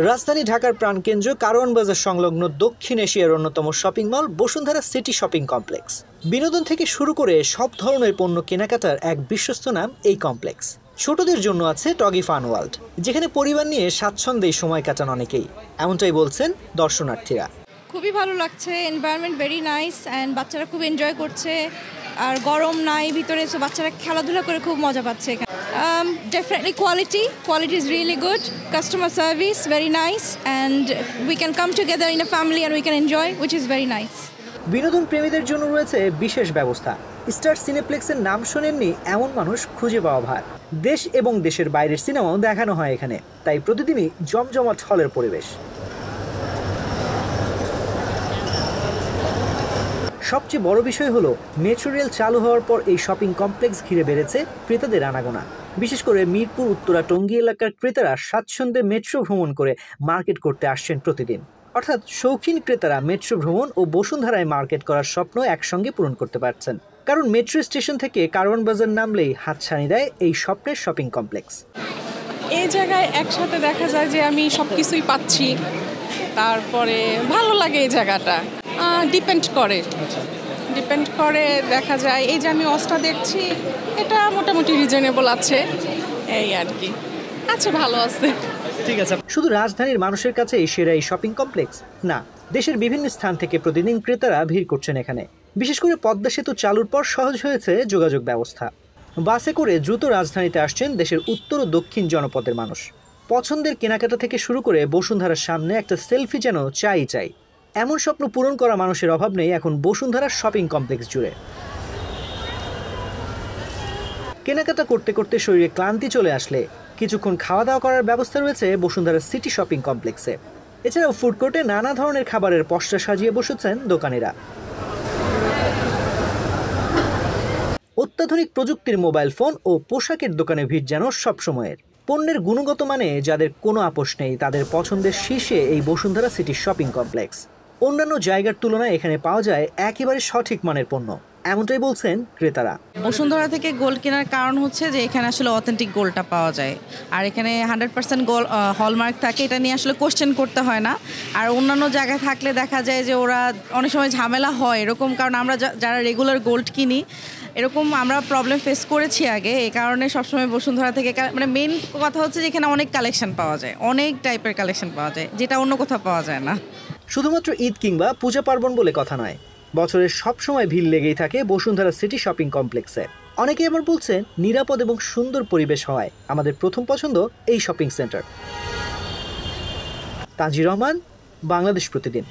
রাজধানী ঢাকার প্রাণকেন্দ্র কারওয়ান বাজার সংলগ্ন দক্ষিণ এশিয়ার অন্যতম shopping mall Bashundhara city shopping complex. বিনোদন থেকে শুরু করে সব ধরনের পণ্য কেনাকাটার এক বিশ্বস্ত নাম এই কমপ্লেক্স। ছোটদের জন্য আছে টগি ফান ওয়ার্ল্ড, যেখানে পরিবার নিয়ে স্বাচ্ছন্দ্যে সময় কাটান অনেকেই, এমনটাই বলছেন দর্শনার্থীরা। খুবই ভালো লাগছে, এনভায়রনমেন্ট ভেরি নাইস অ্যান্ড বাচ্চারা খুব এনজয় করছে, আর গরম নাই ভিতরে, সো বাচ্চারা খেলাধুলা করে খুব মজা পাচ্ছে এখানে। Definitely quality is really good, customer service very nice, and we can come together in a family and we can enjoy, which is very nice. বিনোদন প্রেমীদের জন্য রয়েছে বিশেষ ব্যবস্থা। স্টার সিনেপ্লেক্সের নাম শোনেননি এমন মানুষ খুঁজে পাওয়া ভার। দেশ এবং দেশের বাইরের সিনেমাও দেখানো হয় এখানে, তাই প্রতিদিনই জমজমাট হলের পরিবেশ। সবচেয়ে বড় বিষয় হলো মেট্রো রেল চালু হওয়ার পর এই শপিং কমপ্লেক্স ঘিরে বেড়েছে ক্রেতাদের আনাগোনা। বিশেষ করে মিরপুর, উত্তরা, টঙ্গী এলাকার ক্রেতারা স্বাচ্ছন্দ্যে মেট্রো ভ্রমণ করে মার্কেট করতে আসছেন প্রতিদিন। অর্থাৎ শৌখিন ক্রেতারা মেট্রো ভ্রমণ ও বসুন্ধরায় মার্কেট করার স্বপ্ন একসঙ্গে পূরণ করতে পারছেন, কারণ মেট্রো স্টেশন থেকে কারওয়ান বাজার নামলেই হাতছানি দেয় এই স্বপ্নের শপিং কমপ্লেক্স। এই জায়গায় একসাথে দেখা যায় যে আমি সব কিছুই পাচ্ছি, তারপরে ভালো লাগে এই জায়গাটা। ডিপেন্ড করে দেখা যায় এই যে আমি অস্টা দেখছি, এটা মোটামুটি রিজনেবল আছে, এই আর কি আচ্ছা, ভালো আছে, ঠিক আছে। শুধু রাজধানীর মানুষের কাছে সেরা এই শপিং কমপ্লেক্স না, দেশের বিভিন্ন স্থান থেকে প্রতিদিন ক্রেতারা ভিড় করছেন এখানে। বিশেষ করে পদ্মা সেতু চালুর পর সহজ হয়েছে যোগাযোগ ব্যবস্থা। বাসে করে দ্রুত রাজধানীতে আসছেন দেশের উত্তর ও দক্ষিণ জনপদের মানুষ। পছন্দের কেনাকাটা থেকে শুরু করে বসুন্ধরার সামনে একটা সেলফি যেন চাই। এমন স্বপ্ন পূরণ করা মানুষের অভাব নেই এখন বসুন্ধরার শপিং কমপ্লেক্স জুড়ে। কেনাকাটা করতে করতে শরীরে ক্লান্তি চলে আসলে কিছুক্ষণ খাওয়া দাওয়া করার ব্যবস্থা রয়েছে বসুন্ধরার সিটি শপিং কমপ্লেক্সে। এছাড়াও ফুড কোর্টে নানা ধরনের খাবারের পসরা সাজিয়ে বসেছেন দোকানিরা। অত্যাধুনিক প্রযুক্তির মোবাইল ফোন ও পোশাকের দোকানে ভিড় যেন সবসময়ের। পণ্যের গুণগত মানে যাদের কোনো আপোষ নেই, তাদের পছন্দের শীর্ষে এই বসুন্ধরা সিটি শপিং কমপ্লেক্স। অন্যান্য জায়গার তুলনায় এখানে পাওয়া যায় একেবারে সঠিক মানের পণ্য, এমনটাই বলছেন ক্রেতারা। বসুন্ধরা থেকে গোল্ড কেনার কারণ হচ্ছে যে এখানে আসলে অথেন্টিক গোল্ডটা পাওয়া যায়, আর এখানে 100% গোল্ড হলমার্ক থাকে, এটা নিয়ে আসলে কোশ্চেন করতে হয় না। আর অন্যান্য জায়গায় থাকলে দেখা যায় যে ওরা অনেক সময় ঝামেলা হয় এরকম, কারণ আমরা যারা রেগুলার গোল্ড কিনি এরকম আমরা প্রবলেম ফেস করেছি আগে। এই কারণে সবসময় বসুন্ধরা থেকে, মানে মেইন কথা হচ্ছে যে এখানে অনেক কালেকশন পাওয়া যায়, অনেক টাইপের কালেকশন পাওয়া যায়, যেটা অন্য কোথাও পাওয়া যায় না। শুধুমাত্র ঈদ কিংবা পূজা পার্বণ বলে কথা নয়, বছরের সব সময় ভিড় লেগেই থাকে বসুন্ধরা সিটি শপিং কমপ্লেক্সে। অনেকে আবার বলছেন নিরাপদ এবং সুন্দর পরিবেশ হওয়ায় আমাদের প্রথম পছন্দ এই shopping centre. Tangier Rahman, Bangladesh প্রতিদিন।